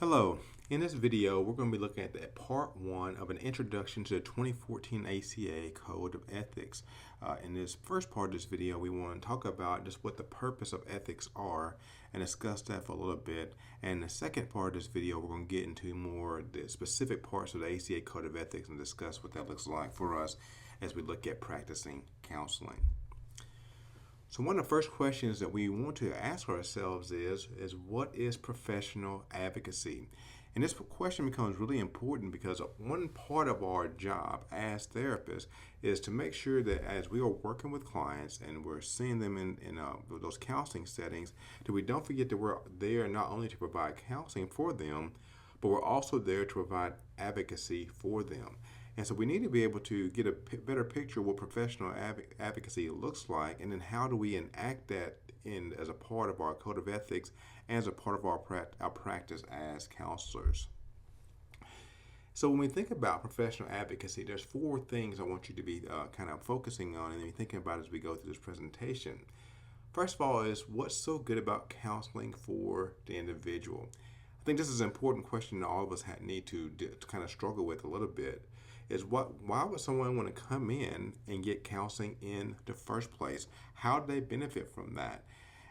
Hello, in this video we're going to be looking at the part 1 of an introduction to the 2014 ACA Code of Ethics. In this first part of this video we want to talk about just what the purpose of ethics are and discuss that for a little bit. And in the second part of this video we're going to get into more the specific parts of the ACA Code of Ethics and discuss what that looks like for us as we look at practicing counseling. So one of the first questions that we want to ask ourselves is what is professional advocacy? And this question becomes really important because one part of our job as therapists is to make sure that as we are working with clients and we're seeing them in those counseling settings, that we don't forget that we're there not only to provide counseling for them, but we're also there to provide advocacy for them. And so we need to be able to get a better picture of what professional advocacy looks like, and then how do we enact that in as a part of our code of ethics and as a part of our practice as counselors. So when we think about professional advocacy, there's 4 things I want you to be kind of focusing on and thinking about as we go through this presentation. First of all is what's so good about counseling for the individual? I think this is an important question that all of us need to kind of struggle with a little bit. Is why would someone want to come in and get counseling in the first place? How do they benefit from that?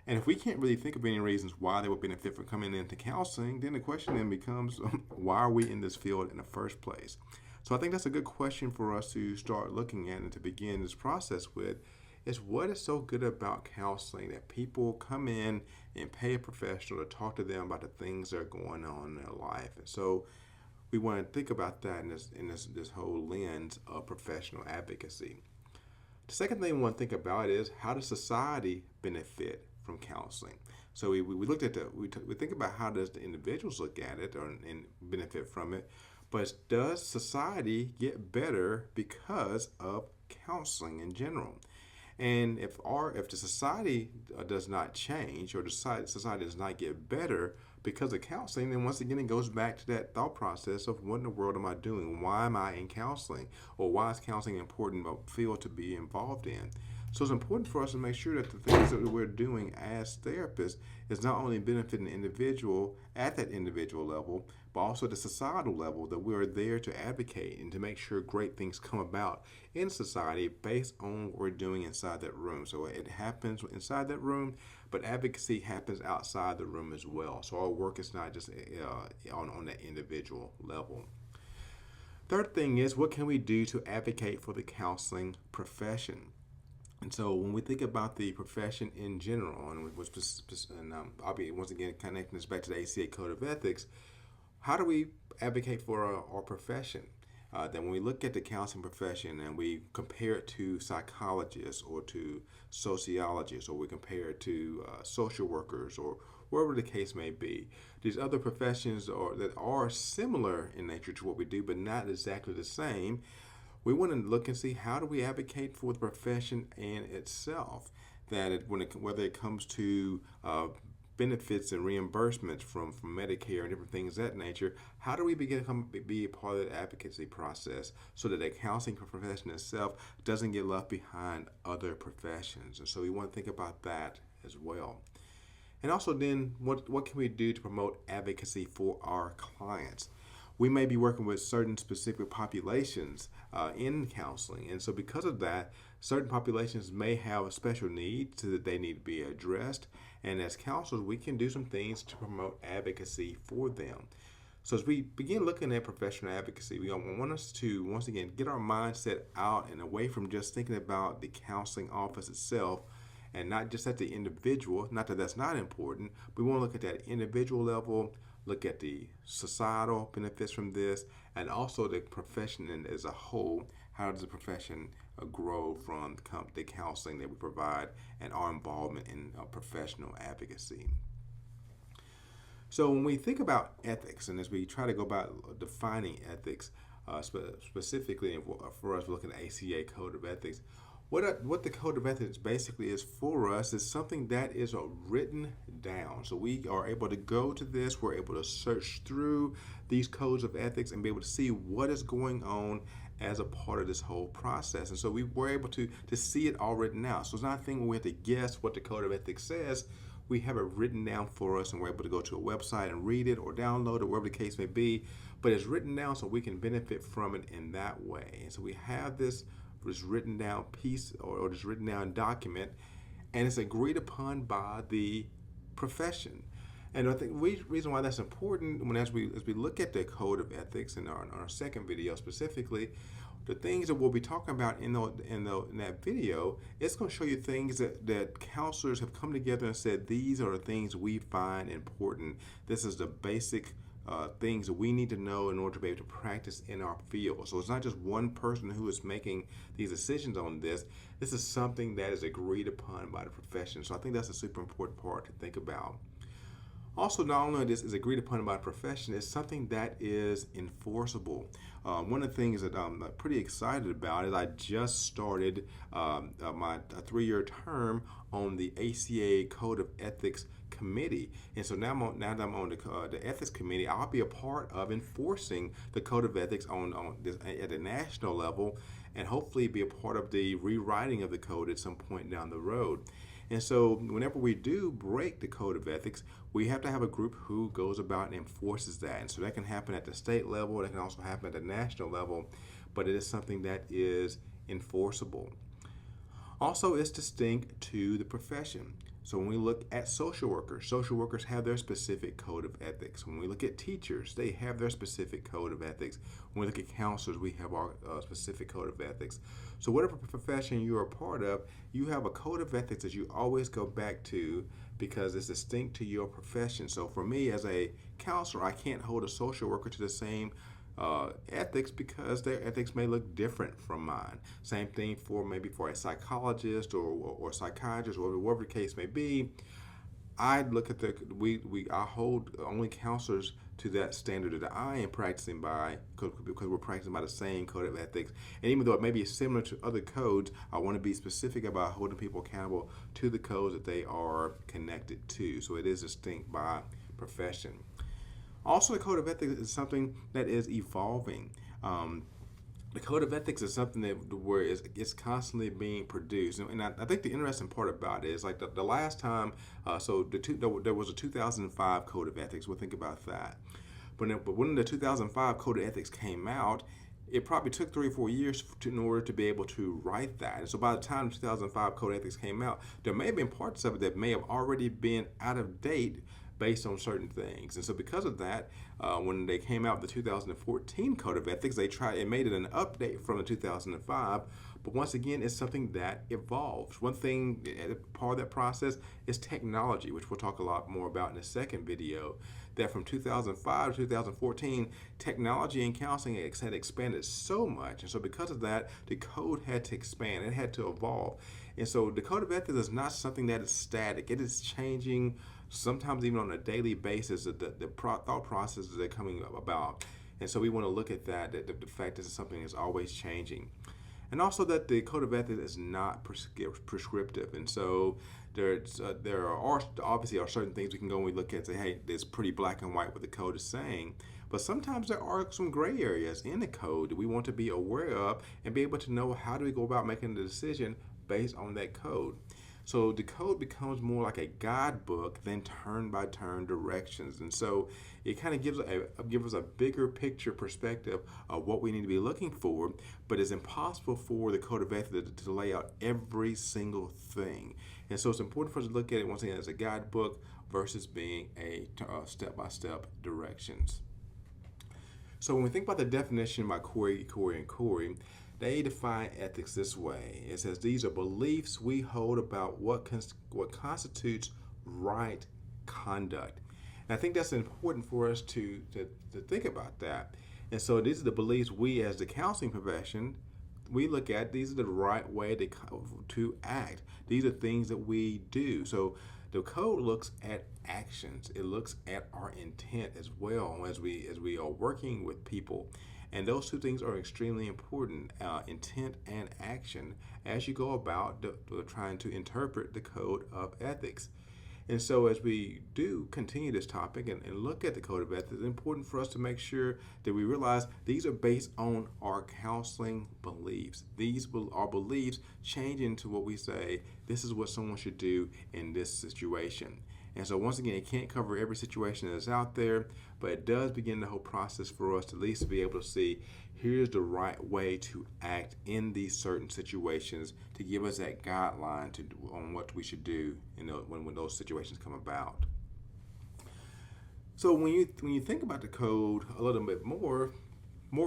And if we can't really think of any reasons why they would benefit from coming into counseling, then the question then becomes, why are we in this field in the first place? So I think that's a good question for us to start looking at and to begin this process with, is what is so good about counseling that people come in and pay a professional to talk to them about the things that are going on in their life. And so we want to think about that in this whole lens of professional advocacy. The second thing we want to think about is how does society benefit from counseling? So we looked at we think about how does the individuals look at it and benefit from it, but does society get better because of counseling in general? And if the society does not change or the society does not get better because of counseling, then once again it goes back to that thought process of what in the world am I doing? Why am I in counseling? Or why is counseling an important field to be involved in? So it's important for us to make sure that the things that we're doing as therapists is not only benefiting the individual at that individual level, but also the societal level, that we're there to advocate and to make sure great things come about in society based on what we're doing inside that room. So it happens inside that room, but advocacy happens outside the room as well. So our work is not just on that individual level. Third thing is, what can we do to advocate for the counseling profession? And so when we think about the profession in general, and I'll be once again connecting this back to the ACA Code of Ethics, how do we advocate for our profession? Then when we look at the counseling profession and we compare it to psychologists or to sociologists, or we compare it to social workers or wherever the case may be, these other professions that are similar in nature to what we do but not exactly the same, we want to look and see how do we advocate for the profession in itself, that whether it comes to benefits and reimbursements from Medicare and different things of that nature, how do we be a part of the advocacy process so that the counseling profession itself doesn't get left behind other professions? And so we want to think about that as well. And also then, what can we do to promote advocacy for our clients? We may be working with certain specific populations in counseling, and so because of that, certain populations may have a special need so that they need to be addressed, and as counselors we can do some things to promote advocacy for them. So as we begin looking at professional advocacy, we want us to once again get our mindset out and away from just thinking about the counseling office itself and not just at the individual. Not that that's not important, but we want to look at that individual level, look at the societal benefits from this, and also the profession as a whole. How does the profession grow from the counseling that we provide and our involvement in professional advocacy? So when we think about ethics, and as we try to go about defining ethics, specifically for us looking at ACA Code of Ethics, what the Code of Ethics basically is for us is something that is written down. So we are able to go to this, we're able to search through these codes of ethics and be able to see what is going on as a part of this whole process. And so we were able to see it all written out. So it's not a thing where we have to guess what the Code of Ethics says. we have it written down for us, and we're able to go to a website and read it or download it, whatever the case may be. But it's written down so we can benefit from it in that way. And so we have this written down piece or this written down document, and it's agreed upon by the profession. And I think the reason why that's important, as we look at the Code of Ethics in our second video specifically, the things that we'll be talking about in that video, it's going to show you things that counselors have come together and said, these are the things we find important. This is the basic things that we need to know in order to be able to practice in our field. So it's not just one person who is making these decisions on this. This is something that is agreed upon by the profession. So I think that's a super important part to think about. Also, not only this is agreed upon by a profession, it's something that is enforceable. One of the things that I'm pretty excited about is I just started my 3-year term on the ACA Code of Ethics committee, and so now that I'm on the ethics committee, I'll be a part of enforcing the Code of Ethics on this at a national level, and hopefully be a part of the rewriting of the code at some point down the road. And so whenever we do break the Code of Ethics, we have to have a group who goes about and enforces that. And so that can happen at the state level, that can also happen at the national level, but it is something that is enforceable. Also, it's distinct to the profession. So when we look at social workers have their specific code of ethics. When we look at teachers, they have their specific code of ethics. When we look at counselors, we have our specific code of ethics. So whatever profession you're a part of, you have a code of ethics that you always go back to because it's distinct to your profession. So for me as a counselor, I can't hold a social worker to the same ethics because their ethics may look different from mine. Same thing for maybe for a psychologist or psychiatrist or whatever the case may be. I look at I hold only counselors to that standard that I am practicing by because we're practicing by the same code of ethics. And even though it may be similar to other codes, I want to be specific about holding people accountable to the codes that they are connected to. So it is distinct by profession. Also, the Code of Ethics is something that is evolving. The Code of Ethics is something where it's constantly being produced. And I think the interesting part about it is like the last time, there was a 2005 Code of Ethics. We'll think about that. But when the 2005 Code of Ethics came out, it probably took 3 or 4 years in order to be able to write that. And so by the time the 2005 Code of Ethics came out, there may have been parts of it that may have already been out of date based on certain things. And so because of that, when they came out with the 2014 Code of Ethics, it made it an update from the 2005. But once again, it's something that evolves. One thing, part of that process is technology, which we'll talk a lot more about in the second video, that from 2005 to 2014, technology in counseling had expanded so much. And so because of that, the code had to expand, it had to evolve. And so the Code of Ethics is not something that is static. It is changing, sometimes even on a daily basis, the thought processes that are coming about. And so we want to look at that, the fact that it's something that's always changing. And also that the Code of Ethics is not prescriptive. And so there are obviously certain things we can go and we look at and say, hey, it's pretty black and white what the code is saying. But sometimes there are some gray areas in the code that we want to be aware of and be able to know how do we go about making the decision based on that code. So the code becomes more like a guidebook than turn-by-turn directions. And so it kind of gives us a bigger picture perspective of what we need to be looking for, but it's impossible for the Code of Ethics to lay out every single thing. And so it's important for us to look at it once again as a guidebook versus being a step-by-step directions. So when we think about the definition by Corey, they define ethics this way. It says these are beliefs we hold about what constitutes right conduct. And I think that's important for us to think about that. And so these are the beliefs we as the counseling profession, we look at. These are the right way to act. These are things that we do. So the code looks at actions. It looks at our intent as well as we are working with people. And those two things are extremely important, intent and action, as you go about trying to interpret the Code of Ethics. And so as we do continue this topic and look at the Code of Ethics, it's important for us to make sure that we realize these are based on our counseling beliefs. These are beliefs change into what we say, this is what someone should do in this situation. And so once again, it can't cover every situation that's out there, but it does begin the whole process for us to at least be able to see here's the right way to act in these certain situations to give us that guideline on what we should do when those situations come about. So when you think about the code a little bit more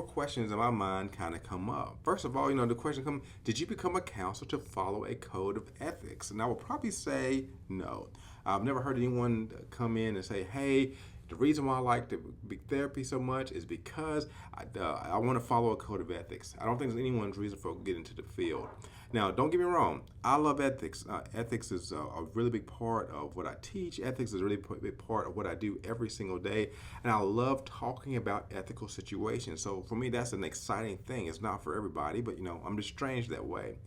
questions in my mind kind of come up. First of all, the question comes, did you become a counselor to follow a code of ethics? And I would probably say no. I've never heard anyone come in and say, hey, the reason why I like to be therapy so much is because I want to follow a code of ethics. I don't think there's anyone's reason for getting into the field. Now, don't get me wrong. I love ethics. Ethics is a really big part of what I teach. Ethics is a really big part of what I do every single day. And I love talking about ethical situations. So for me, that's an exciting thing. It's not for everybody, but I'm just strange that way.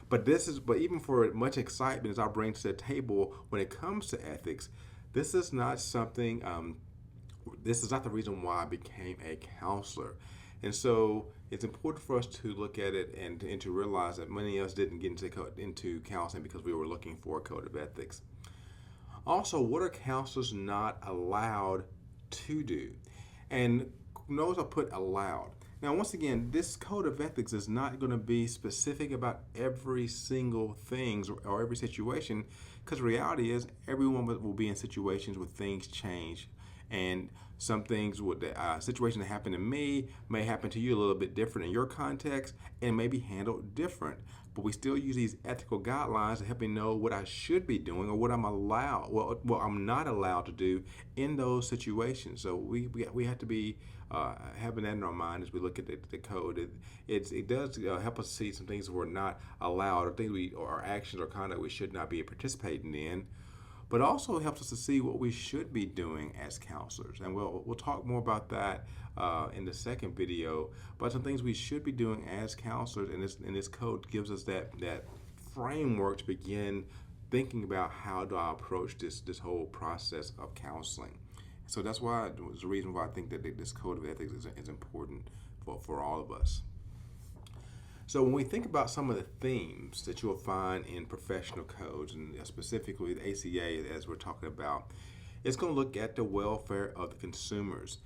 But even for much excitement as I bring to the table when it comes to ethics, this is not something, this is not the reason why I became a counselor. And so it's important for us to look at it and to realize that many of us didn't get into counseling because we were looking for a code of ethics. Also, what are counselors not allowed to do? And notice I put allowed. Now, once again, this code of ethics is not going to be specific about every single thing or every situation, because the reality is everyone will be in situations where things change. And some things, situation that happened to me may happen to you a little bit different in your context and may be handled different. But we still use these ethical guidelines to help me know what I should be doing or what I'm I'm not allowed to do in those situations. So we have to be having that in our mind as we look at the code. It does help us see some things we're not allowed, or things or actions or conduct we should not be participating in. But also helps us to see what we should be doing as counselors. And we'll talk more about that in the second video, but some things we should be doing as counselors, and this code gives us that framework to begin thinking about how do I approach this whole process of counseling. So that's why it's the reason why I think that this code of ethics is important for all of us. So when we think about some of the themes that you'll find in professional codes, and specifically the ACA as we're talking about, it's going to look at the welfare of the consumers.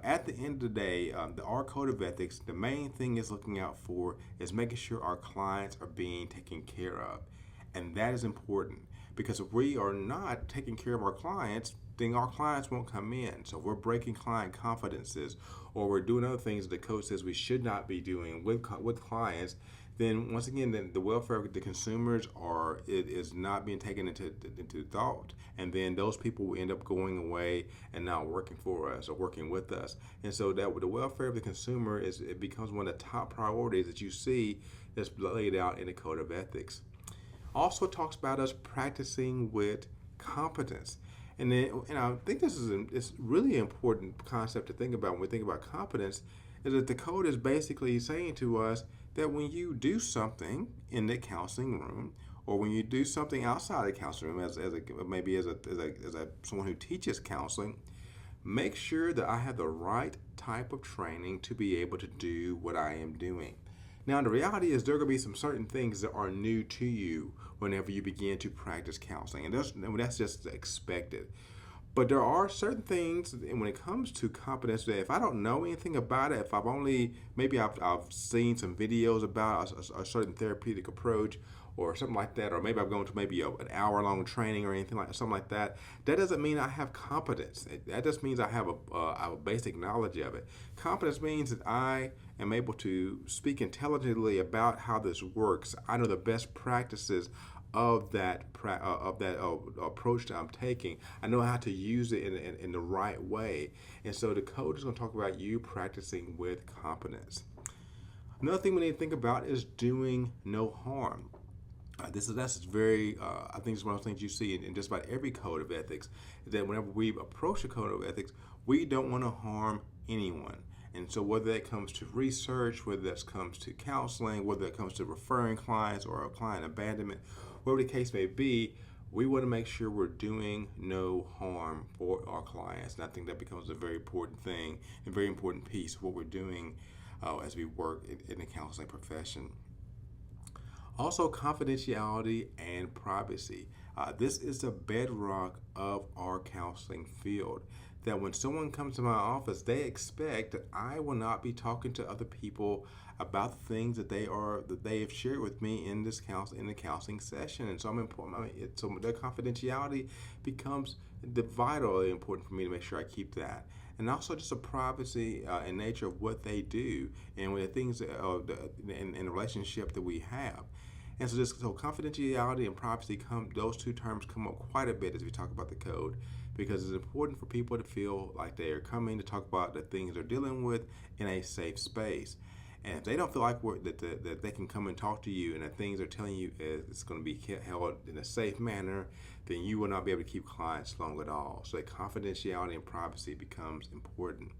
At the end of the day, our code of ethics, the main thing it's looking out for is making sure our clients are being taken care of. And that is important, because if we are not taking care of our clients, then our clients won't come in. So if we're breaking client confidences, or we're doing other things that the code says we should not be doing with clients, then once again, the welfare of the consumers is not being taken into thought, and then those people will end up going away and not working for us or working with us. And so that with the welfare of the consumer it becomes one of the top priorities that you see that's laid out in the code of ethics. Also talks about us practicing with competence. And I think this is it's really important concept to think about when we think about competence, is that the code is basically saying to us that when you do something in the counseling room, or when you do something outside the counseling room, as someone who teaches counseling, make sure that I have the right type of training to be able to do what I am doing. Now, the reality is there are going to be some certain things that are new to you whenever you begin to practice counseling, and that's just expected. But there are certain things, and when it comes to competence, that if I don't know anything about it, if I've seen some videos about a certain therapeutic approach or something like that, or maybe I've gone to an hour-long training or something like that, that doesn't mean I have competence. That just means I have a basic knowledge of it. Competence means that I am able to speak intelligently about how this works. I know the best practices of that approach that I'm taking. I know how to use it in the right way. And so the code is going to talk about you practicing with competence. Another thing we need to think about is doing no harm. That's very, I think it's one of those things you see in just about every code of ethics, is that whenever we approach a code of ethics, we don't want to harm anyone. And so whether that comes to research, whether that comes to counseling, whether that comes to referring clients or client abandonment, whatever the case may be, we want to make sure we're doing no harm for our clients. And I think that becomes a very important thing and very important piece of what we're doing as we work in the counseling profession. Also, confidentiality and privacy. This is the bedrock of our counseling field. That when someone comes to my office, they expect that I will not be talking to other people about the things that they have shared with me in the counseling session. And so I'm important. So their confidentiality becomes vitally important for me to make sure I keep that. And also just the privacy and nature of what they do and with the things in the relationship that we have. And so confidentiality and privacy those two terms come up quite a bit as we talk about the code, because it's important for people to feel like they are coming to talk about the things they're dealing with in a safe space. And if they don't feel like that they can come and talk to you and the things they're telling you is going to be held in a safe manner, then you will not be able to keep clients long at all. So that confidentiality and privacy becomes important.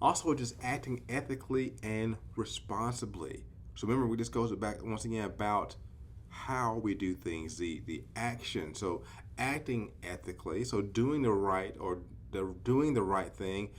Also, just acting ethically and responsibly. So remember, this goes back once again about how we do things, the action. So acting ethically, so doing the right doing the right thing,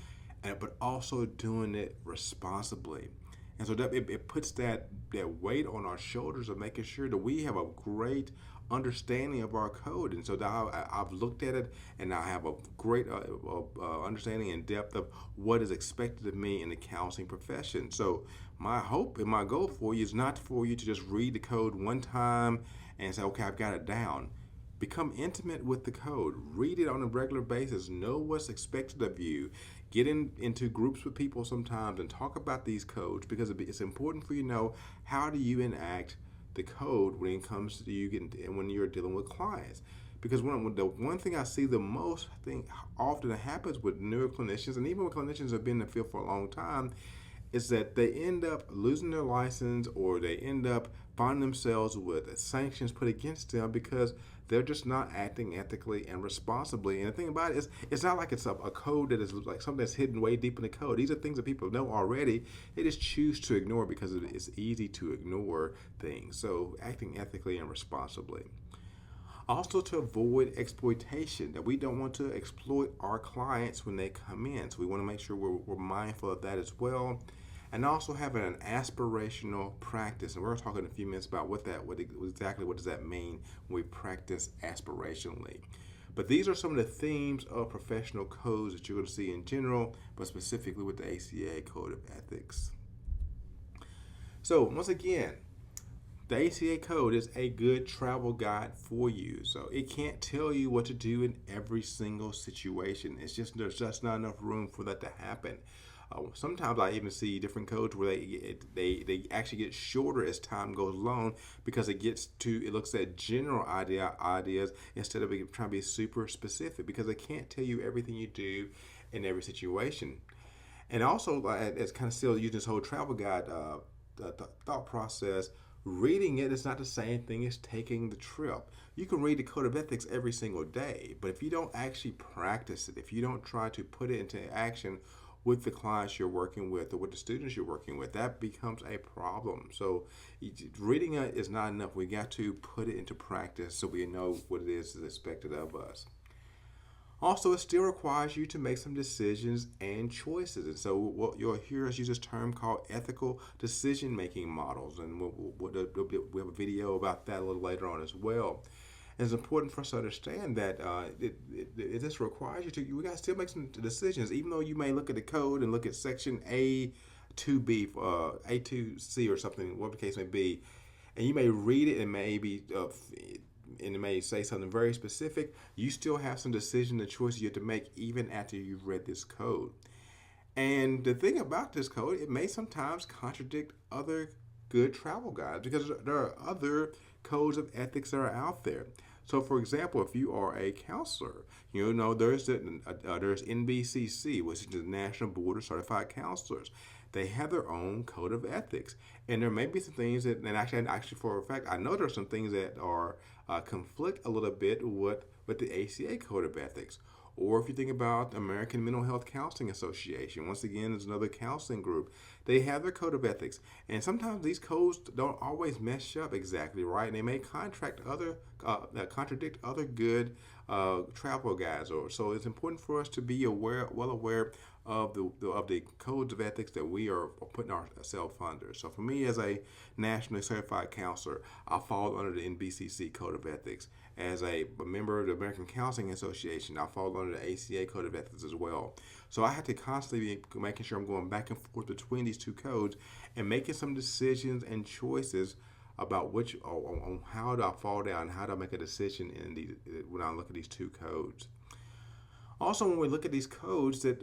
but also doing it responsibly. And so that it puts that weight on our shoulders of making sure that we have a great understanding of our code. And so now I've looked at it and I have a great understanding and depth of what is expected of me in the counseling profession. So my hope and my goal for you is not for you to just read the code one time and say, okay, I've got it down. Become intimate with the code. Read it on a regular basis. Know what's expected of you. Get into groups with people sometimes and talk about these codes, because it's important for you to know how do you enact the code when it comes to when you're dealing with clients. Because the one thing I see the most, I think often happens with newer clinicians, and even with clinicians that have been in the field for a long time, is that they end up losing their license, or they end up finding themselves with sanctions put against them because they're just not acting ethically and responsibly. And the thing about it is, it's not like it's a code that is like something that's hidden way deep in the code. These are things that people know already. They just choose to ignore because it's easy to ignore things. So acting ethically and responsibly. Also, to avoid exploitation, that we don't want to exploit our clients when they come in. So we want to make sure we're mindful of that as well. And also having an aspirational practice. And we're going to talk in a few minutes about what does that mean when we practice aspirationally. But these are some of the themes of professional codes that you're going to see in general, but specifically with the ACA Code of Ethics. So once again, the ACA Code is a good travel guide for you. So it can't tell you what to do in every single situation. There's just not enough room for that to happen. Sometimes I even see different codes where they actually get shorter as time goes along, because it looks at general ideas instead of trying to be super specific, because it can't tell you everything you do in every situation. And also, it's kind of still using this whole travel guide thought process. Reading it is not the same thing as taking the trip. You can read the Code of Ethics every single day, but if you don't actually practice it, if you don't try to put it into action with the clients you're working with or with the students you're working with, that becomes a problem. So reading it is not enough. We got to put it into practice so we know what it is that's expected of us. Also, it still requires you to make some decisions and choices. And so what you'll hear us use this term called ethical decision-making models. And we have a video about that a little later on as well. And it's important for us to understand that it just requires we got to still make some decisions. Even though you may look at the code and look at section A2B, A2C or something, whatever the case may be, and you may read it and maybe and it may say something very specific, you still have some decisions and choices you have to make even after you've read this code. And the thing about this code, it may sometimes contradict other good travel guides, because there are other codes of ethics that are out there. So, for example, if you are a counselor, there's NBCC, which is the National Board of Certified Counselors. They have their own code of ethics, and there may be some things that, and actually for a fact, I know there are some things that are conflict a little bit with the ACA Code of Ethics. Or if you think about the American Mental Health Counseling Association, once again, is another counseling group. They have their code of ethics, and sometimes these codes don't always mesh up exactly right, and they may contradict other good travel guides. So it's important for us to be well aware of the codes of ethics that we are putting ourselves under. So for me, as a nationally certified counselor, I fall under the NBCC Code of Ethics. As a member of the American Counseling Association, I fall under the ACA Code of Ethics as well. So I have to constantly be making sure I'm going back and forth between these two codes and making some decisions and choices about which on how do I fall down, how do I make a decision when I look at these two codes. Also, when we look at these codes, that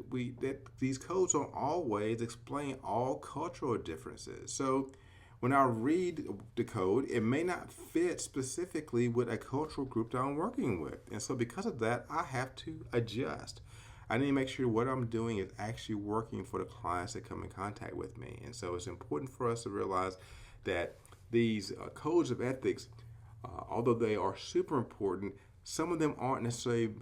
these codes don't always explain all cultural differences. So when I read the code, it may not fit specifically with a cultural group that I'm working with. And so because of that, I have to adjust. I need to make sure what I'm doing is actually working for the clients that come in contact with me. And so it's important for us to realize that these codes of ethics, although they are super important, some of them aren't necessarily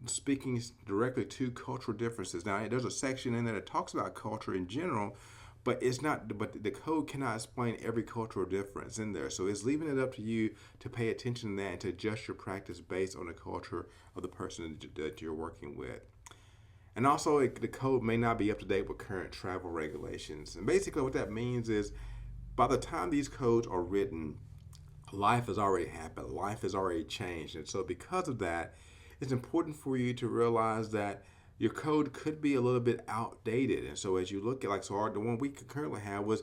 speaking directly to cultural differences. Now, there's a section in there that talks about culture in general, but it's not. But the code cannot explain every cultural difference in there. So it's leaving it up to you to pay attention to that and to adjust your practice based on the culture of the person that you're working with. And also, the code may not be up to date with current travel regulations. And basically, what that means is, by the time these codes are written, life has already happened. Life has already changed. And so because of that, it's important for you to realize that your code could be a little bit outdated. And so as you look at, the one we currently have was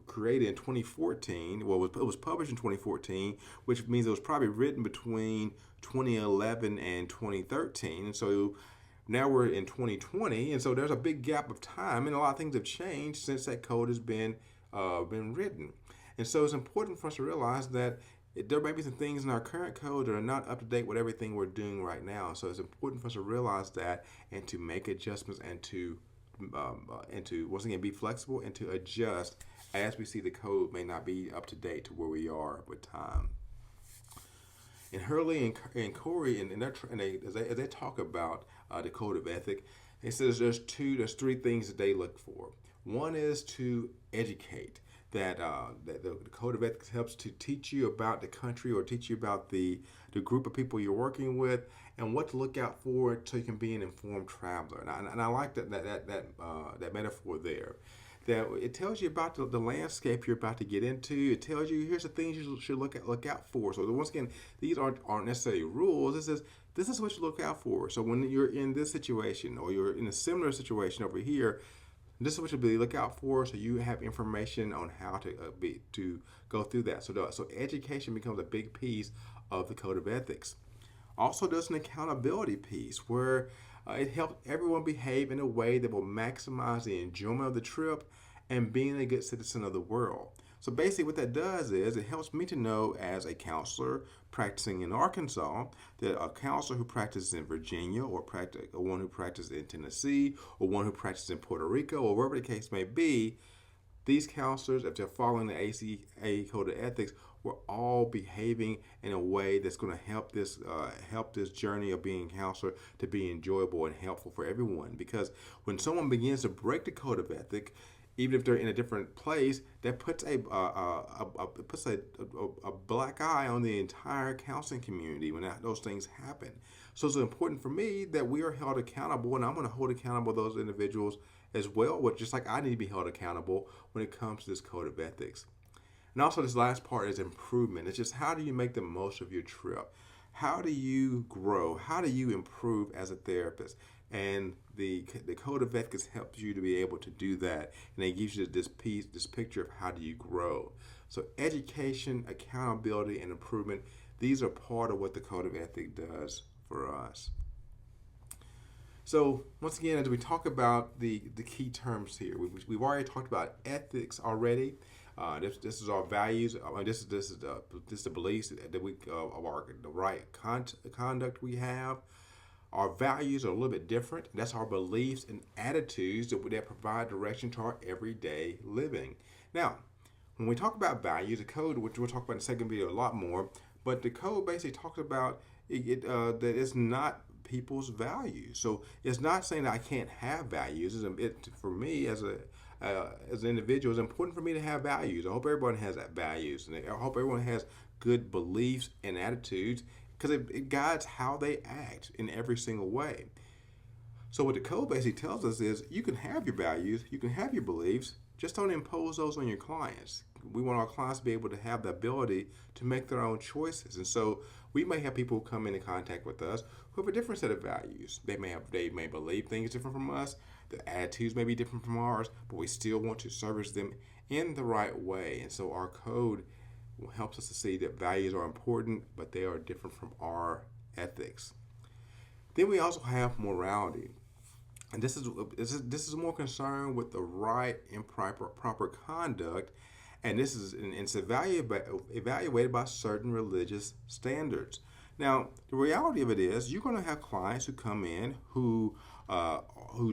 created in 2014. Well, it was published in 2014, which means it was probably written between 2011 and 2013. And so now we're in 2020, and so there's a big gap of time, and a lot of things have changed since that code has been written. And so it's important for us to realize that there may be some things in our current code that are not up to date with everything we're doing right now. So it's important for us to realize that and to make adjustments and to once again be flexible and to adjust as we see the code may not be up to date to where we are with time. And Herlihy and Corey, as they talk about the code of ethics, it says there's three things that they look for. One is to educate. That the code of ethics helps to teach you about the country or teach you about the group of people you're working with and what to look out for so you can be an informed traveler. And I like that metaphor there. That it tells you about the landscape you're about to get into. It tells you here's the things you should look out for. So once again, these aren't necessarily rules. This is what you look out for. So when you're in this situation or you're in a similar situation over here, this is what you'll look out for, so you have information on how to go through that. So education becomes a big piece of the code of ethics. Also, there's an accountability piece where it helps everyone behave in a way that will maximize the enjoyment of the trip and being a good citizen of the world. So basically what that does is it helps me to know as a counselor practicing in Arkansas that a counselor who practices in Virginia or one who practices in Tennessee or one who practices in Puerto Rico or wherever the case may be, these counselors, if they're following the ACA Code of Ethics, we're all behaving in a way that's going to help this journey of being a counselor to be enjoyable and helpful for everyone. Because when someone begins to break the Code of Ethics, even if they're in a different place, that puts a black eye on the entire counseling community when those things happen. So it's important for me that we are held accountable, and I'm going to hold accountable those individuals as well, just like I need to be held accountable when it comes to this code of ethics. And also this last part is improvement. It's just how do you make the most of your trip? How do you grow? How do you improve as a therapist? And the code of ethics helps you to be able to do that, and it gives you this picture of how do you grow. So education, accountability, and improvement, these are part of what the code of ethics does for us. So once again, as we talk about the key terms here, we've already talked about ethics already. This is our values. This is the beliefs that we of the right conduct we have. Our values are a little bit different. That's our beliefs and attitudes that provide direction to our everyday living. Now, when we talk about values, the code, which we'll talk about in the second video a lot more, but the code basically talks about that it's not people's values. So it's not saying that I can't have values. For me as an individual, it's important for me to have values. I hope everyone has that values, and I hope everyone has good beliefs and attitudes, because it guides how they act in every single way. So what the code basically tells us is you can have your values, you can have your beliefs, just don't impose those on your clients. We want our clients to be able to have the ability to make their own choices. And so we may have people come into contact with us who have a different set of values. They may believe things different from us. The attitudes may be different from ours, but we still want to service them in the right way. And so our code helps us to see that values are important, but they are different from our ethics. Then we also have morality. And this is more concerned with the right and proper conduct, and it's evaluated by certain religious standards. Now, the reality of it is, you're going to have clients who come in who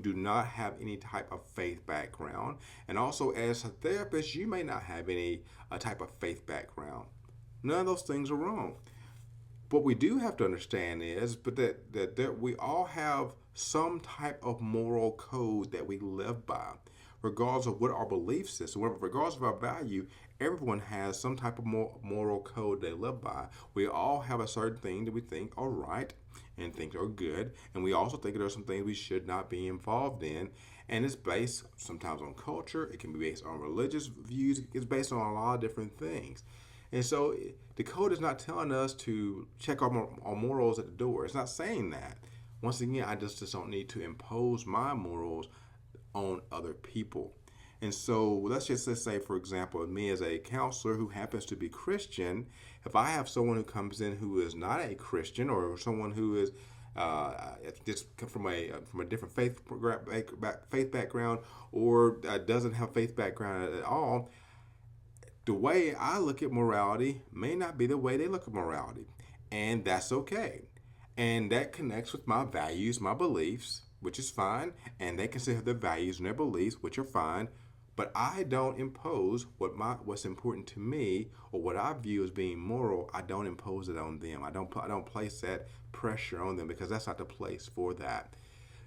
do not have any type of faith background, and also as a therapist, you may not have any type of faith background. None of those things are wrong. What we do have to understand is, that we all have some type of moral code that we live by, regardless of what our belief system, regardless of our value. Everyone has some type of moral code they live by. We all have a certain thing that we think are right and think are good, and we also think there are some things we should not be involved in. And it's based sometimes on culture. It can be based on religious views. It's based on a lot of different things. And so the code is not telling us to check our morals at the door. It's not saying that. Once again, I just don't need to impose my morals on other people. And so let's say, for example, me as a counselor who happens to be Christian, if I have someone who comes in who is not a Christian, or someone who is just from a different faith background, or doesn't have faith background at all, the way I look at morality may not be the way they look at morality. And that's okay. And that connects with my values, my beliefs, which is fine. And they consider their values and their beliefs, which are fine. But I don't impose what's important to me, or what I view as being moral. I don't impose it on them. I don't place that pressure on them, because that's not the place for that.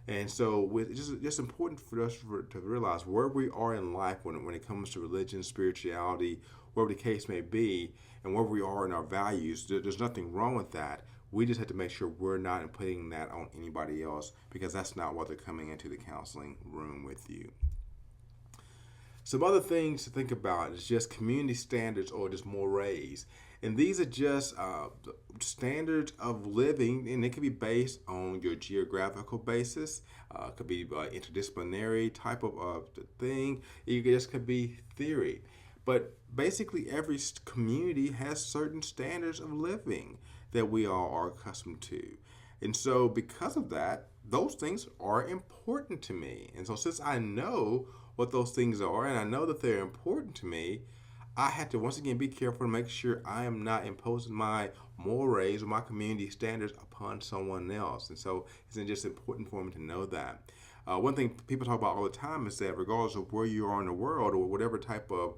And so it's just important for us to realize where we are in life when it comes to religion, spirituality, whatever the case may be, and where we are in our values. There's nothing wrong with that. We just have to make sure we're not putting that on anybody else, because that's not what they're coming into the counseling room with you. Some other things to think about is just community standards, or just mores. And these are just standards of living, and it can be based on your geographical basis. It could be interdisciplinary type of thing. It just could be theory. But basically, every community has certain standards of living that we all are accustomed to. And so because of that, those things are important to me. And so since I know what those things are, and I know that they're important to me, I have to once again be careful to make sure I am not imposing my mores or my community standards upon someone else. And so it's just important for me to know that. One thing people talk about all the time is that regardless of where you are in the world, or whatever type of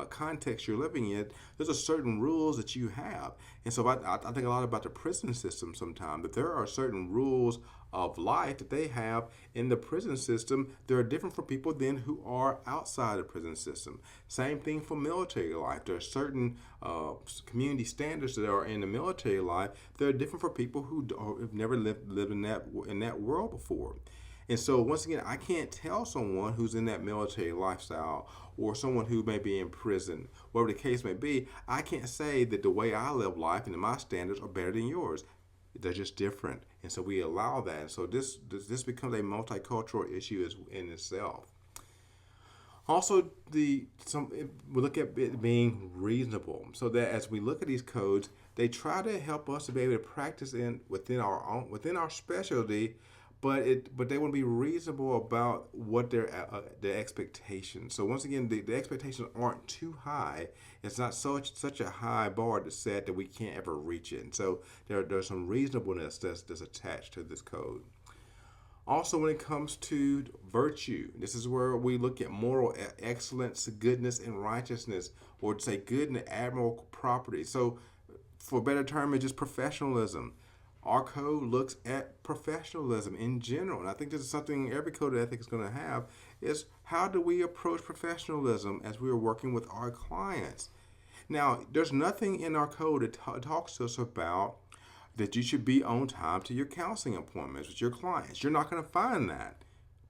context you're living in, there's a certain rules that you have. And so I think a lot about the prison system sometimes, that there are certain rules of life that they have in the prison system. They're different for people than who are outside the prison system. Same thing for military life. There are certain community standards that are in the military life that are different for people who have never lived in that world before. And so once again, I can't tell someone who's in that military lifestyle, or someone who may be in prison, whatever the case may be, I can't say that the way I live life and my standards are better than yours. They're just different. And so we allow that. And so this becomes a multicultural issue in itself. Also, we look at it being reasonable, so that as we look at these codes, they try to help us to be able to practice within our specialty, but they want to be reasonable about what their expectations. So once again, the expectations aren't too high. It's not such a high bar to set that we can't ever reach it. And so there's some reasonableness that's attached to this code. Also, when it comes to virtue, this is where we look at moral excellence, goodness, and righteousness, or to say good and admirable property. So for a better term, it's just professionalism. Our code looks at professionalism in general. And I think this is something every code of ethics is going to have, is how do we approach professionalism as we are working with our clients? Now, there's nothing in our code that talks to us about that you should be on time to your counseling appointments with your clients. You're not going to find that.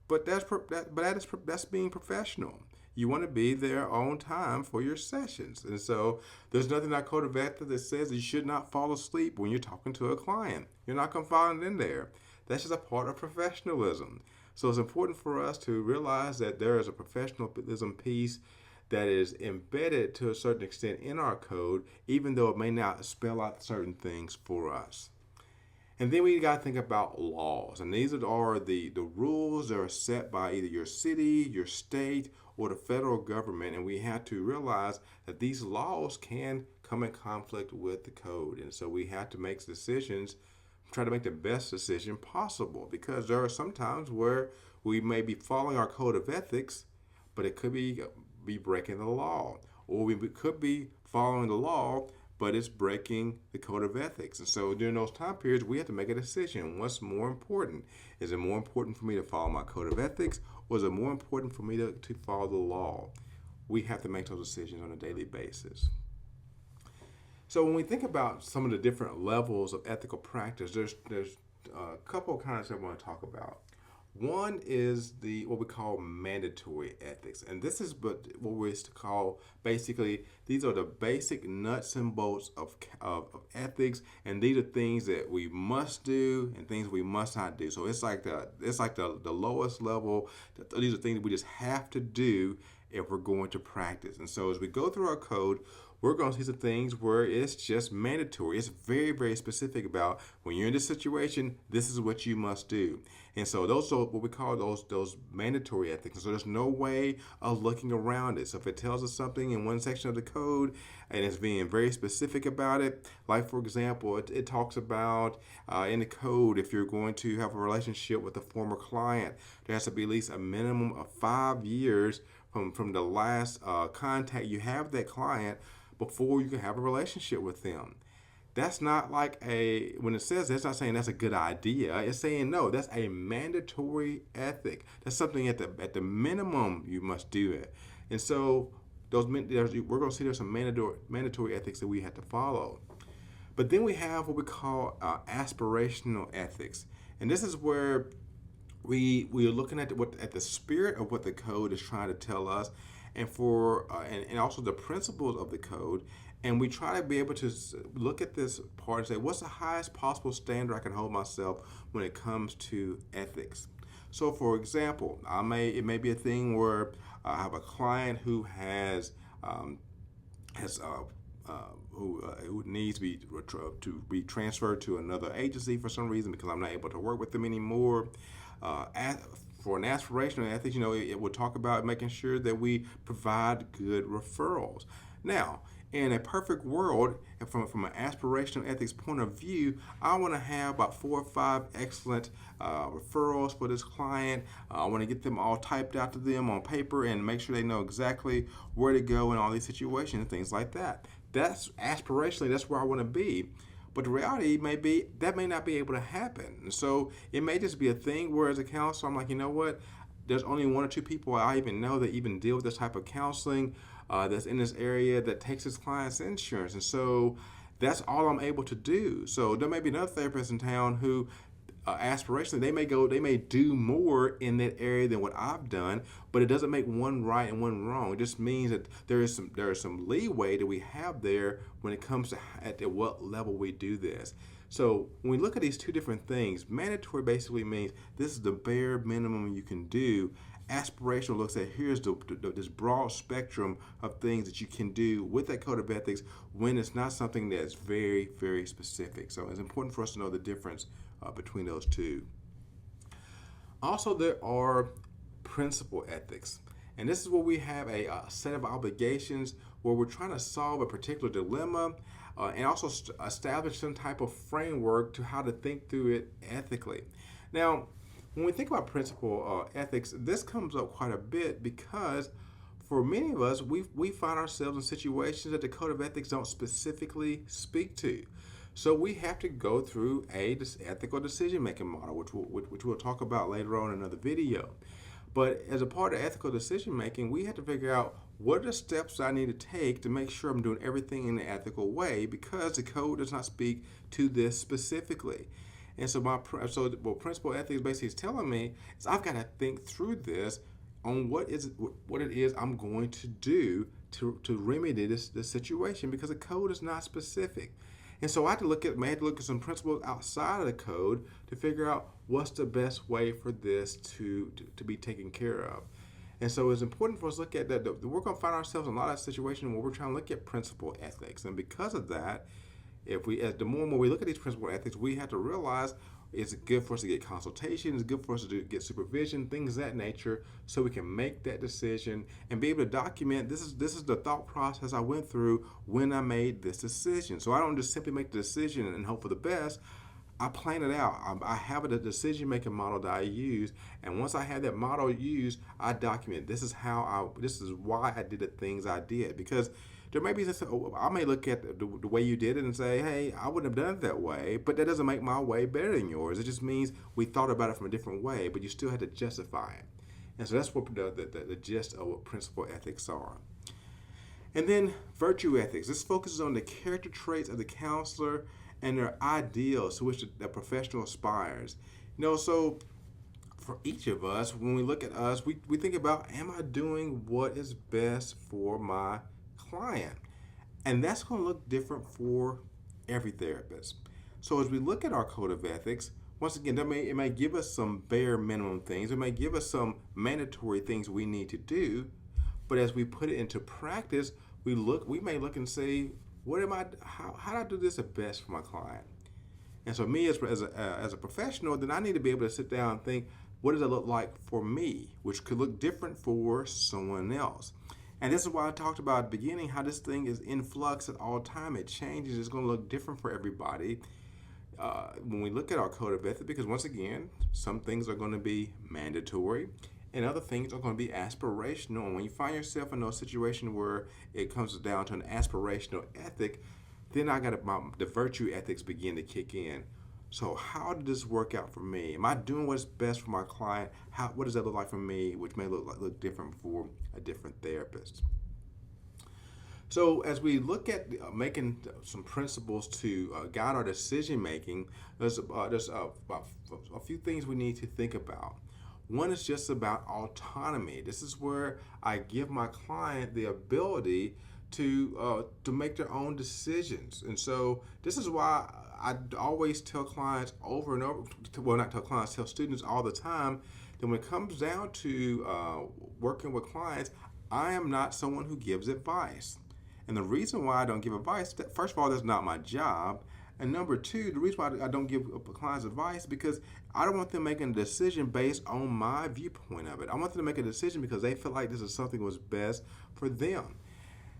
But that's being professional. You want to be there on time for your sessions. And so there's nothing in our code of ethics that says you should not fall asleep when you're talking to a client. You're not going to find it in there. That's just a part of professionalism. So it's important for us to realize that there is a professionalism piece that is embedded to a certain extent in our code, even though it may not spell out certain things for us. And then we got to think about laws. And these are the rules that are set by either your city, your state, or the federal government. And we have to realize that these laws can come in conflict with the code. And so we have to make decisions, try to make the best decision possible, because there are some times where we may be following our code of ethics, but it could be breaking the law. Or we could be following the law, but it's breaking the code of ethics. And so during those time periods, we have to make a decision. What's more important? Is it more important for me to follow my code of ethics, or is it more important for me to follow the law? We have to make those decisions on a daily basis. So when we think about some of the different levels of ethical practice, there's a couple of kinds I want to talk about. One is what we call mandatory ethics, and this is what we used to call, basically, these are the basic nuts and bolts of ethics, and these are things that we must do and things we must not do. So it's like the lowest level. These are things that we just have to do if we're going to practice. And so as we go through our code, we're going to see some things where it's just mandatory. It's very, very specific about when you're in this situation, this is what you must do. And so those are what we call those mandatory ethics. And so there's no way of looking around it. So if it tells us something in one section of the code and it's being very specific about it, like for example, it talks about in the code, if you're going to have a relationship with a former client, there has to be at least a minimum of 5 years from the last contact you have with that client before you can have a relationship with them. That's not like when it says that's not saying that's a good idea. It's saying no, that's a mandatory ethic. That's something at the minimum you must do it. And so we're going to see there's some mandatory ethics that we have to follow. But then we have what we call aspirational ethics, and this is where we are looking at the spirit of what the code is trying to tell us, and and also the principles of the code. And we try to be able to look at this part and say, what's the highest possible standard I can hold myself when it comes to ethics? So, for example, it may be a thing where I have a client who who needs to be transferred to another agency for some reason because I'm not able to work with them anymore. For an aspirational ethics, it will talk about making sure that we provide good referrals. Now, in a perfect world, from an aspirational ethics point of view, I want to have about 4 or 5 excellent referrals for this client. I want to get them all typed out to them on paper and make sure they know exactly where to go in all these situations and things like that. That's aspirationally, that's where I want to be. But the reality may be that may not be able to happen. And so it may just be a thing where as a counselor, I'm like, you know what? There's only 1 or 2 people I even know that even deal with this type of counseling that's in this area that takes his client's insurance. And so that's all I'm able to do. So there may be another therapist in town who aspirationally, they may do more in that area than what I've done, but it doesn't make one right and one wrong. It just means that there is some leeway that we have there when it comes to at what level we do this. So when we look at these two different things, mandatory basically means this is the bare minimum you can do. Aspirational looks at here's this broad spectrum of things that you can do with that code of ethics when it's not something that's very, very specific. So it's important for us to know the difference between those two. Also, there are principle ethics. And this is where we have a set of obligations where we're trying to solve a particular dilemma and also establish some type of framework to how to think through it ethically. Now, when we think about principle ethics, this comes up quite a bit because for many of us, we find ourselves in situations that the Code of Ethics don't specifically speak to. So we have to go through a ethical decision-making model, which we'll talk about later on in another video. But as a part of ethical decision making, we have to figure out what are the steps I need to take to make sure I'm doing everything in an ethical way, because the code does not speak to this specifically. And so what principal ethics basically is telling me is I've got to think through this on what it is I'm going to do to remedy this situation, because the code is not specific. And so I had to look at some principles outside of the code to figure out what's the best way for this to be taken care of. And so it's important for us to look at that. We're going to find ourselves in a lot of situations where we're trying to look at principal ethics. And because of that, the more and more we look at these principal ethics, we have to realize it's good for us to get consultation, it's good for us to get supervision, things of that nature, so we can make that decision and be able to document this is the thought process I went through when I made this decision. So I don't just simply make the decision and hope for the best. I plan it out. I have a decision-making model that I use, and once I have that model used, I document. This is why I did the things I did. Because there may be this, I may look at the way you did it and say, hey, I wouldn't have done it that way, but that doesn't make my way better than yours. It just means we thought about it from a different way, but you still had to justify it. And so that's what the gist of what principal ethics are. And then virtue ethics. This focuses on the character traits of the counselor and their ideals to which the professional aspires. So for each of us, when we look at us, we think about, am I doing what is best for my client? And that's going to look different for every therapist. So as we look at our code of ethics, once again, it may give us some bare minimum things. It may give us some mandatory things we need to do. But as we put it into practice, we may look and say, how do I do this the best for my client? And so me as a professional, then I need to be able to sit down and think, what does it look like for me, which could look different for someone else. And this is why I talked about at the beginning, how this thing is in flux at all time. It changes. It's going to look different for everybody when we look at our code of ethics, because once again, some things are going to be mandatory and other things are going to be aspirational. And when you find yourself in those situations where it comes down to an aspirational ethic, then the virtue ethics begin to kick in. So how did this work out for me? Am I doing what's best for my client? What does that look like for me, which may look different for a different therapist? So as we look at making some principles to guide our decision making, there's a few things we need to think about. One is just about autonomy. This is where I give my client the ability to make their own decisions. And so this is why I always tell clients over and over, tell students all the time, that when it comes down to working with clients, I am not someone who gives advice. And the reason why I don't give advice, first of all, that's not my job. And number two, the reason why I don't give clients advice is because I don't want them making a decision based on my viewpoint of it. I want them to make a decision because they feel like this is something that was best for them.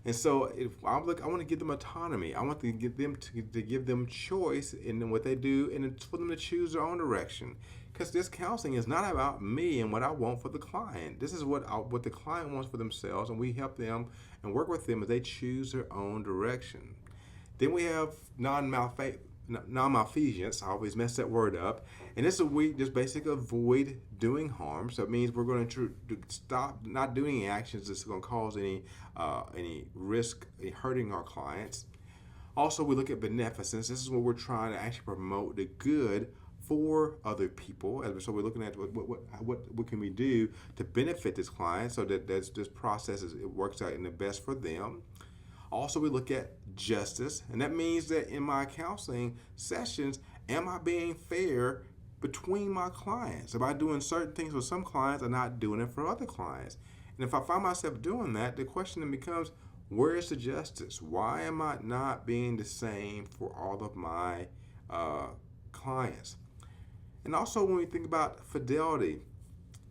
And so I want to give them autonomy. I want to give them choice in what they do, and it's for them to choose their own direction. Because this counseling is not about me and what I want for the client. This is what the client wants for themselves, and we help them and work with them as they choose their own direction. Then we have non-malfeasance. I always mess that word up. And this is we just basically avoid doing harm. So it means we're going to stop not doing any actions that's going to cause any risk in hurting our clients. Also, we look at beneficence. This is where we're trying to actually promote the good for other people. So we're looking at what can we do to benefit this client so that this process it works out in the best for them. Also, we look at justice, and that means that in my counseling sessions, am I being fair between my clients? Am I doing certain things with some clients and not doing it for other clients? And if I find myself doing that, the question then becomes, where is the justice? Why am I not being the same for all of my clients? And also, when we think about fidelity,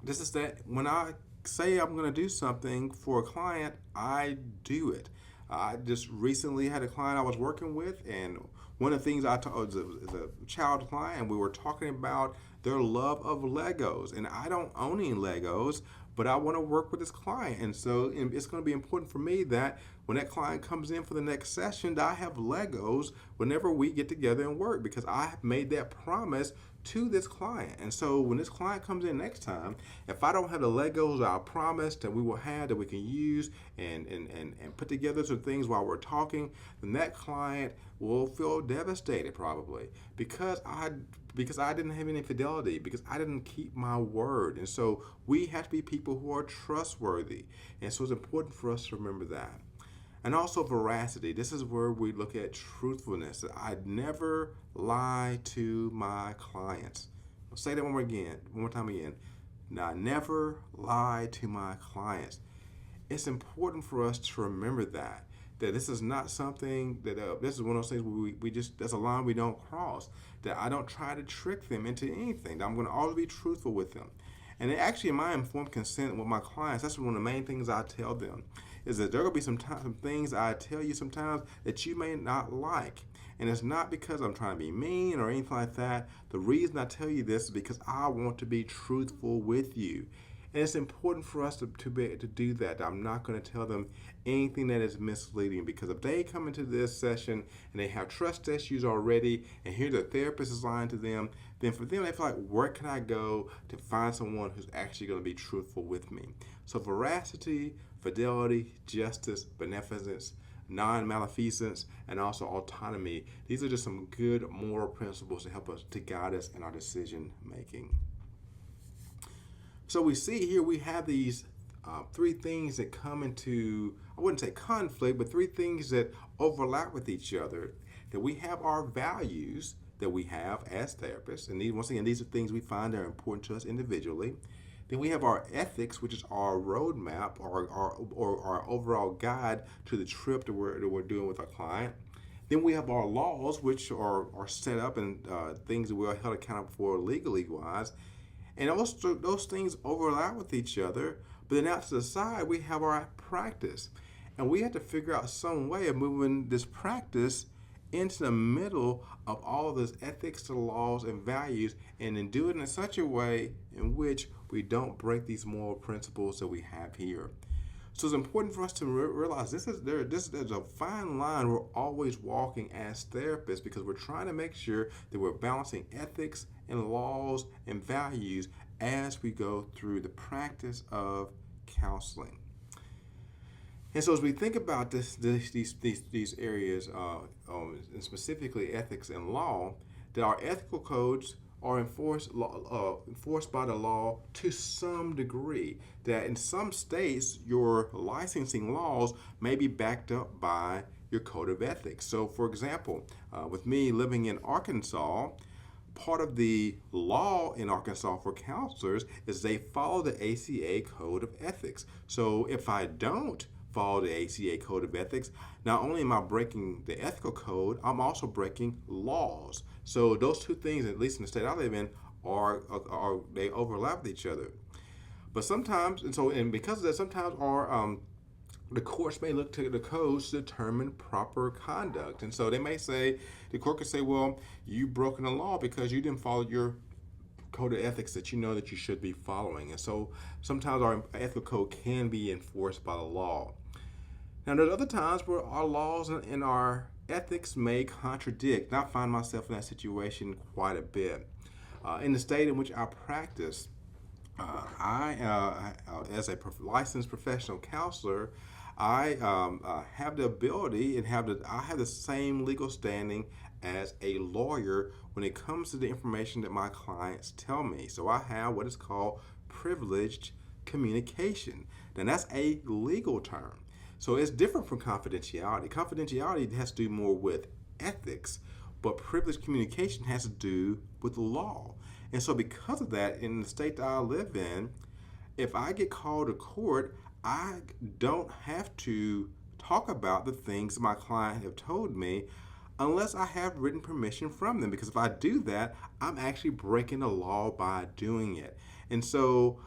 this is that when I say I'm going to do something for a client, I do it. I just recently had a client I was working with, and one of the things I told is a child client, and we were talking about their love of Legos. And I don't own any Legos, but I want to work with this client. And so it's going to be important for me that when that client comes in for the next session, that I have Legos whenever we get together and work, because I have made that promise to this client. And so when this client comes in next time, if I don't have the Legos I promised that we will have, that we can use and put together some things while we're talking, then that client will feel devastated probably because I didn't have any fidelity, because I didn't keep my word. And so we have to be people who are trustworthy. And so it's important for us to remember that. And also veracity. This is where we look at truthfulness. I never lie to my clients. I'll say that one more time again. Now, I never lie to my clients. It's important for us to remember that this is not something that this is one of those things where we just, that's a line we don't cross. That I don't try to trick them into anything. That I'm going to always be truthful with them. And actually, in my informed consent with my clients, that's one of the main things I tell them, is that there are going to be some things I tell you sometimes that you may not like. And it's not because I'm trying to be mean or anything like that. The reason I tell you this is because I want to be truthful with you. And it's important for us to be able to do that. I'm not going to tell them anything that is misleading, because if they come into this session and they have trust issues already, and here the therapist is lying to them, then for them they feel like, where can I go to find someone who's actually going to be truthful with me? So veracity, fidelity, justice, beneficence, non-maleficence, and also autonomy. These are just some good moral principles to help us, to guide us in our decision making. So we see here we have these three things that come into, I wouldn't say conflict, but three things that overlap with each other. That we have our values that we have as therapists, and once again, these are things we find that are important to us individually. Then we have our ethics, which is our roadmap or our overall guide to the trip that we're doing with our client. Then we have our laws, which are set up and things that we are held accountable for legally wise. And those things overlap with each other. But then out to the side, we have our practice. And we have to figure out some way of moving this practice into the middle of all of this ethics, the laws, and values, and then do it in such a way in which we don't break these moral principles that we have here. So it's important for us to realize there's a fine line we're always walking as therapists, because we're trying to make sure that we're balancing ethics and laws and values as we go through the practice of counseling. And so as we think about these areas, and specifically ethics and law, that our ethical codes are enforced by the law to some degree. That in some states, your licensing laws may be backed up by your code of ethics. So for example, with me living in Arkansas, part of the law in Arkansas for counselors is they follow the ACA Code of Ethics. So if I don't follow the ACA Code of Ethics, not only am I breaking the ethical code, I'm also breaking laws. So those two things, at least in the state I live in, are they overlap with each other. But sometimes, and because of that, sometimes the courts may look to the codes to determine proper conduct. And so the court could say, well, you've broken the law because you didn't follow your code of ethics that you know that you should be following. And so sometimes our ethical code can be enforced by the law. Now, there's other times where our laws and our ethics may contradict. And I find myself in that situation quite a bit. In the state in which I practice, as a licensed professional counselor, I have the ability and I have the same legal standing as a lawyer when it comes to the information that my clients tell me. So I have what is called privileged communication. Now that's a legal term. So it's different from confidentiality. Confidentiality has to do more with ethics, but privileged communication has to do with the law. And so because of that, in the state that I live in, if I get called to court, I don't have to talk about the things that my client have told me unless I have written permission from them. Because if I do that, I'm actually breaking the law by doing it. And so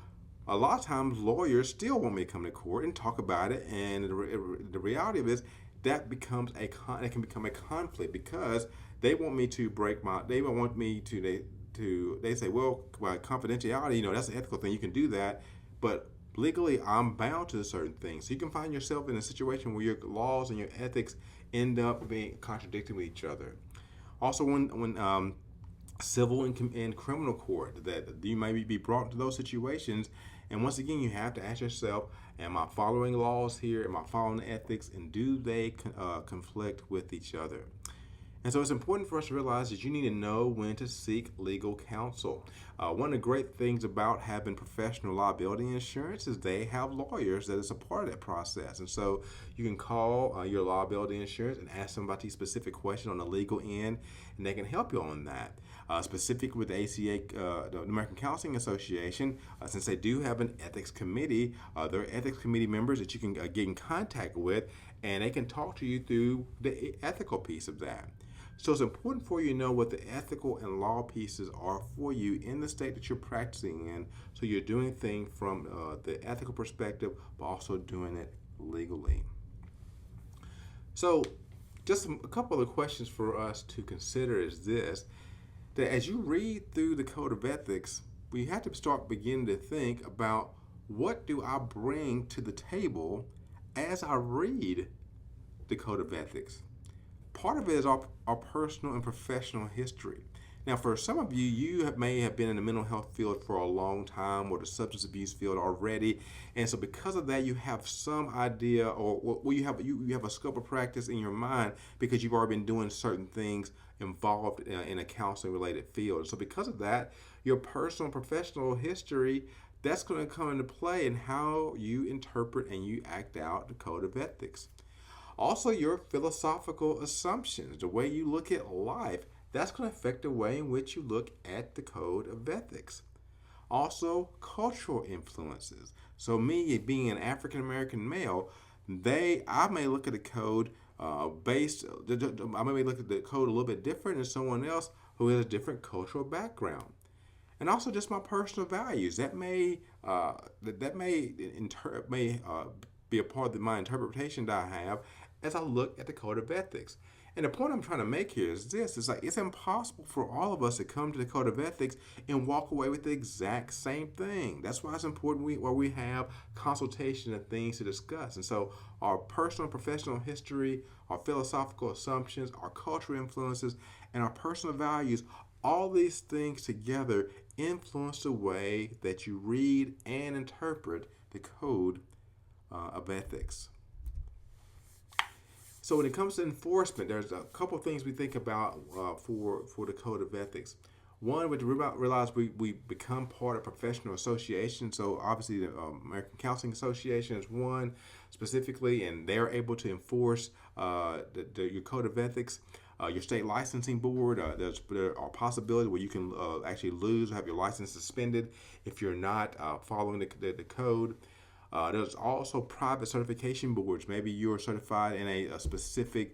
a lot of times lawyers still want me to come to court and talk about it. And the reality of it is that it can become a conflict, because they want me to they say, well, confidentiality, that's an ethical thing, you can do that. But Legally, I'm bound to certain things. So you can find yourself in a situation where your laws and your ethics end up being contradicting with each other. Also, when civil and criminal court, that you may be brought into those situations, and once again, you have to ask yourself, am I following laws here? Am I following ethics? And do they conflict with each other? And so it's important for us to realize that you need to know when to seek legal counsel. One of the great things about having professional liability insurance is they have lawyers that is a part of that process. And so you can call your liability insurance and ask them about these specific questions on the legal end, and they can help you on that. Specific with the ACA, the American Counseling Association, since they do have an ethics committee, there are ethics committee members that you can get in contact with, and they can talk to you through the ethical piece of that. So it's important for you to know what the ethical and law pieces are for you in the state that you're practicing in, so you're doing things from the ethical perspective, but also doing it legally. So just a couple of questions for us to consider is this, that as you read through the Code of Ethics, we have to start beginning to think about, what do I bring to the table as I read the Code of Ethics? Part of it is our personal and professional history. Now, for some of you, may have been in the mental health field for a long time, or the substance abuse field already, and so because of that, you have some idea, or you have a scope of practice in your mind because you've already been doing certain things involved in a counseling-related field. So because of that, your personal and professional history, that's going to come into play in how you interpret and you act out the Code of Ethics. Also, your philosophical assumptions, the way you look at life, that's going to affect the way in which you look at the Code of Ethics. Also, cultural influences. So me being an African American male, I may look at the code I may look at the code a little bit different than someone else who has a different cultural background. And also just my personal values. That may be a part of my interpretation that I have as I look at the Code of Ethics. And the point I'm trying to make here is this: it's impossible for all of us to come to the Code of Ethics and walk away with the exact same thing. That's why it's important where we have consultation and things to discuss. And so our personal and professional history, our philosophical assumptions, our cultural influences, and our personal values, all these things together influence the way that you read and interpret the Code of Ethics. So when it comes to enforcement, there's a couple of things we think about for the Code of Ethics. One, we realize we become part of professional associations. So obviously the American Counseling Association is one specifically, and they're able to enforce your Code of Ethics. Your state licensing board, there are possibilities where you can actually lose or have your license suspended if you're not following the code. There's also private certification boards. Maybe you're certified in a specific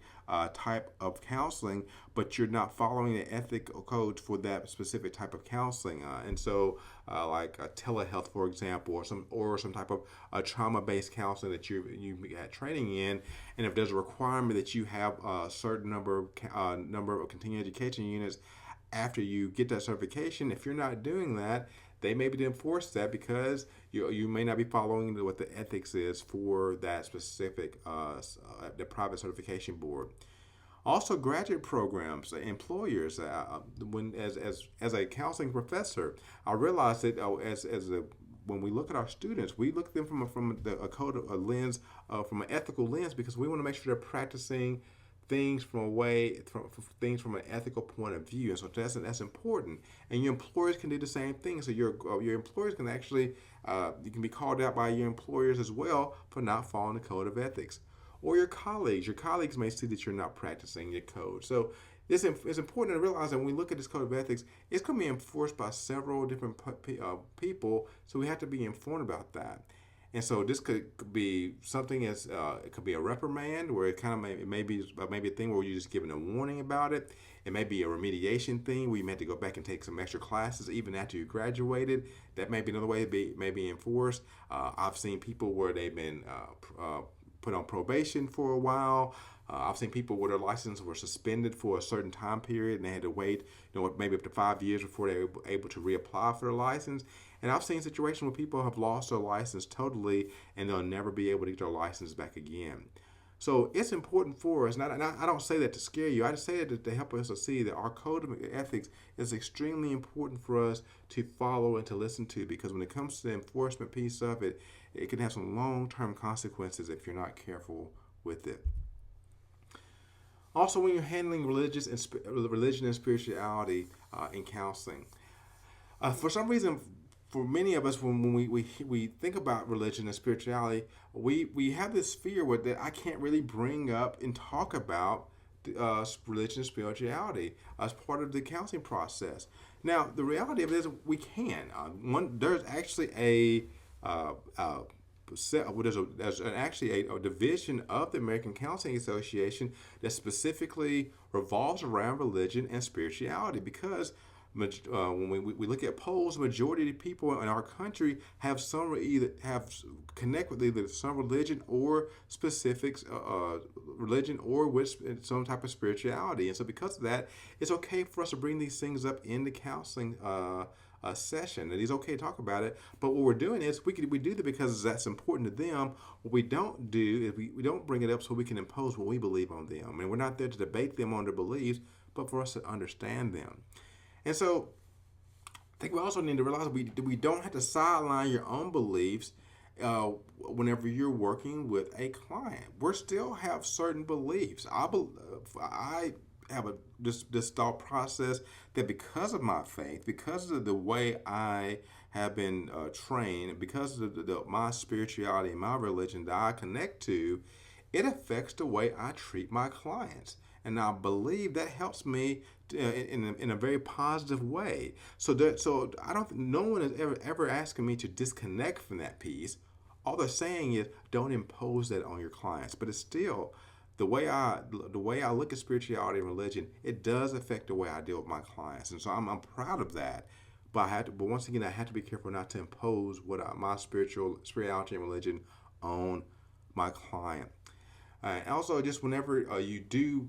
type of counseling, but you're not following the ethical codes for that specific type of counseling. And so, like telehealth, for example, or some type of trauma-based counseling that you had training in. And if there's a requirement that you have a certain number of continuing education units after you get that certification, if you're not doing that, they may be to enforce that because you may not be following what the ethics is for that specific the private certification board. Also, graduate programs, employers. As a counseling professor, I realized that when we look at our students, we look at them from a lens, from an ethical lens, because we want to make sure they're practicing things from an ethical point of view, and so that's important. And your employers can do the same thing. So your employers can actually you can be called out by your employers as well for not following the Code of Ethics, or your colleagues may see that you're not practicing your code. So it's important to realize that when we look at this Code of Ethics, it's going to be enforced by several different people. So we have to be informed about that. And so this could be something it could be a reprimand, where it kind of may be a thing where you're just giving a warning about it. It may be a remediation thing where you may have to go back and take some extra classes even after you graduated. That may be another way it may be enforced. I've seen people where they've been put on probation for a while. I've seen people where their license were suspended for a certain time period, and they had to wait, maybe up to 5 years before they were able to reapply for their license. And I've seen situations where people have lost their license totally and they'll never be able to get their license back again. So it's important for us, and I don't say that to scare you. I just say that to help us to see that our code of ethics is extremely important for us to follow and to listen to, because when it comes to the enforcement piece of it, it can have some long-term consequences if you're not careful with it. Also, when you're handling religion and spirituality in counseling, for some reason, for many of us, when we think about religion and spirituality, we have this fear that I can't really bring up and talk about religion and spirituality as part of the counseling process. Now, the reality of it is we can. There's actually there's actually a division of the American Counseling Association that specifically revolves around religion and spirituality, because when we look at polls, the majority of the people in our country have connect with either some religion or specifics religion or with some type of spirituality. And so because of that, it's okay for us to bring these things up in the counseling session, and it's okay to talk about it. But what we're doing is we do that because that's important to them. What we don't do is we don't bring it up so we can impose what we believe on them, and we're not there to debate them on their beliefs, but for us to understand them. And so I think we also need to realize we don't have to sideline your own beliefs whenever you're working with a client. We still have certain beliefs. I have this thought process that because of my faith, because of the way I have been trained, because of my spirituality and my religion that I connect to, it affects the way I treat my clients. And I believe that helps me in a very positive way. So no one is ever asking me to disconnect from that piece. All they're saying is don't impose that on your clients. But it's still the way I look at spirituality and religion. It does affect the way I deal with my clients, and so I'm proud of that. But once again, I have to be careful not to impose my spirituality and religion on my client. Also, just whenever you do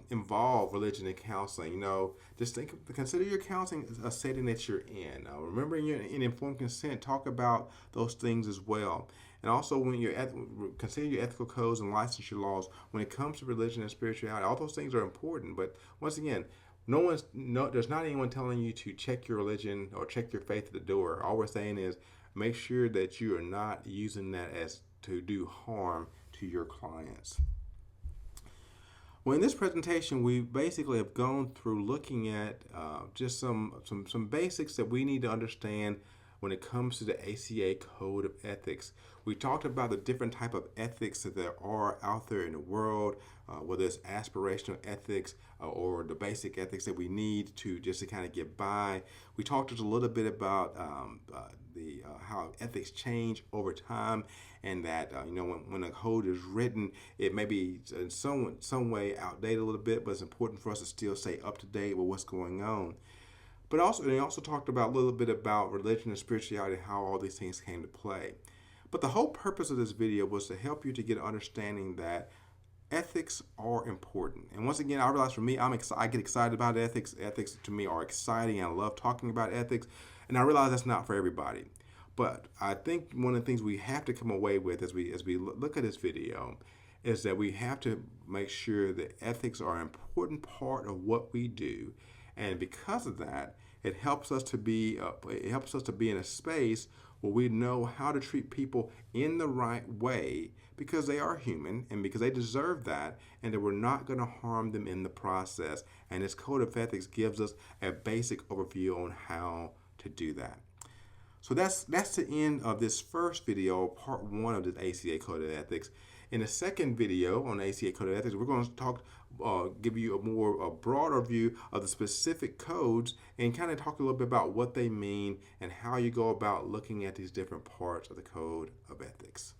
involve religion in counseling, just consider your counseling a setting that you're in. Remember, in informed consent, talk about those things as well. And also, when consider your ethical codes and licensure laws when it comes to religion and spirituality. All those things are important. But once again, there's not anyone telling you to check your religion or check your faith at the door. All we're saying is make sure that you are not using that as to do harm to your clients. Well, in this presentation, we basically have gone through looking at just some basics that we need to understand when it comes to the ACA Code of Ethics. We talked about the different type of ethics that there are out there in the world, whether it's aspirational ethics or the basic ethics that we need to kind of get by. We talked just a little bit about how ethics change over time, and that when a code is written, it may be in some way outdated a little bit, but it's important for us to still stay up to date with what's going on. But they also talked about a little bit about religion and spirituality, how all these things came to play. But the whole purpose of this video was to help you to get an understanding that ethics are important. And once again, I realize for me, I get excited about ethics. Ethics to me are exciting, and I love talking about ethics. And I realize that's not for everybody. But I think one of the things we have to come away with as we look at this video is that we have to make sure that ethics are an important part of what we do. And because of that, it helps us to be in a space where we know how to treat people in the right way, because they are human and because they deserve that, and that we're not going to harm them in the process. And this Code of Ethics gives us a basic overview on how to do that. So that's the end of this first video, part 1 of this ACA Code of Ethics. In the second video on ACA Code of Ethics, we're going to give you a broader view of the specific codes and kind of talk a little bit about what they mean and how you go about looking at these different parts of the Code of Ethics.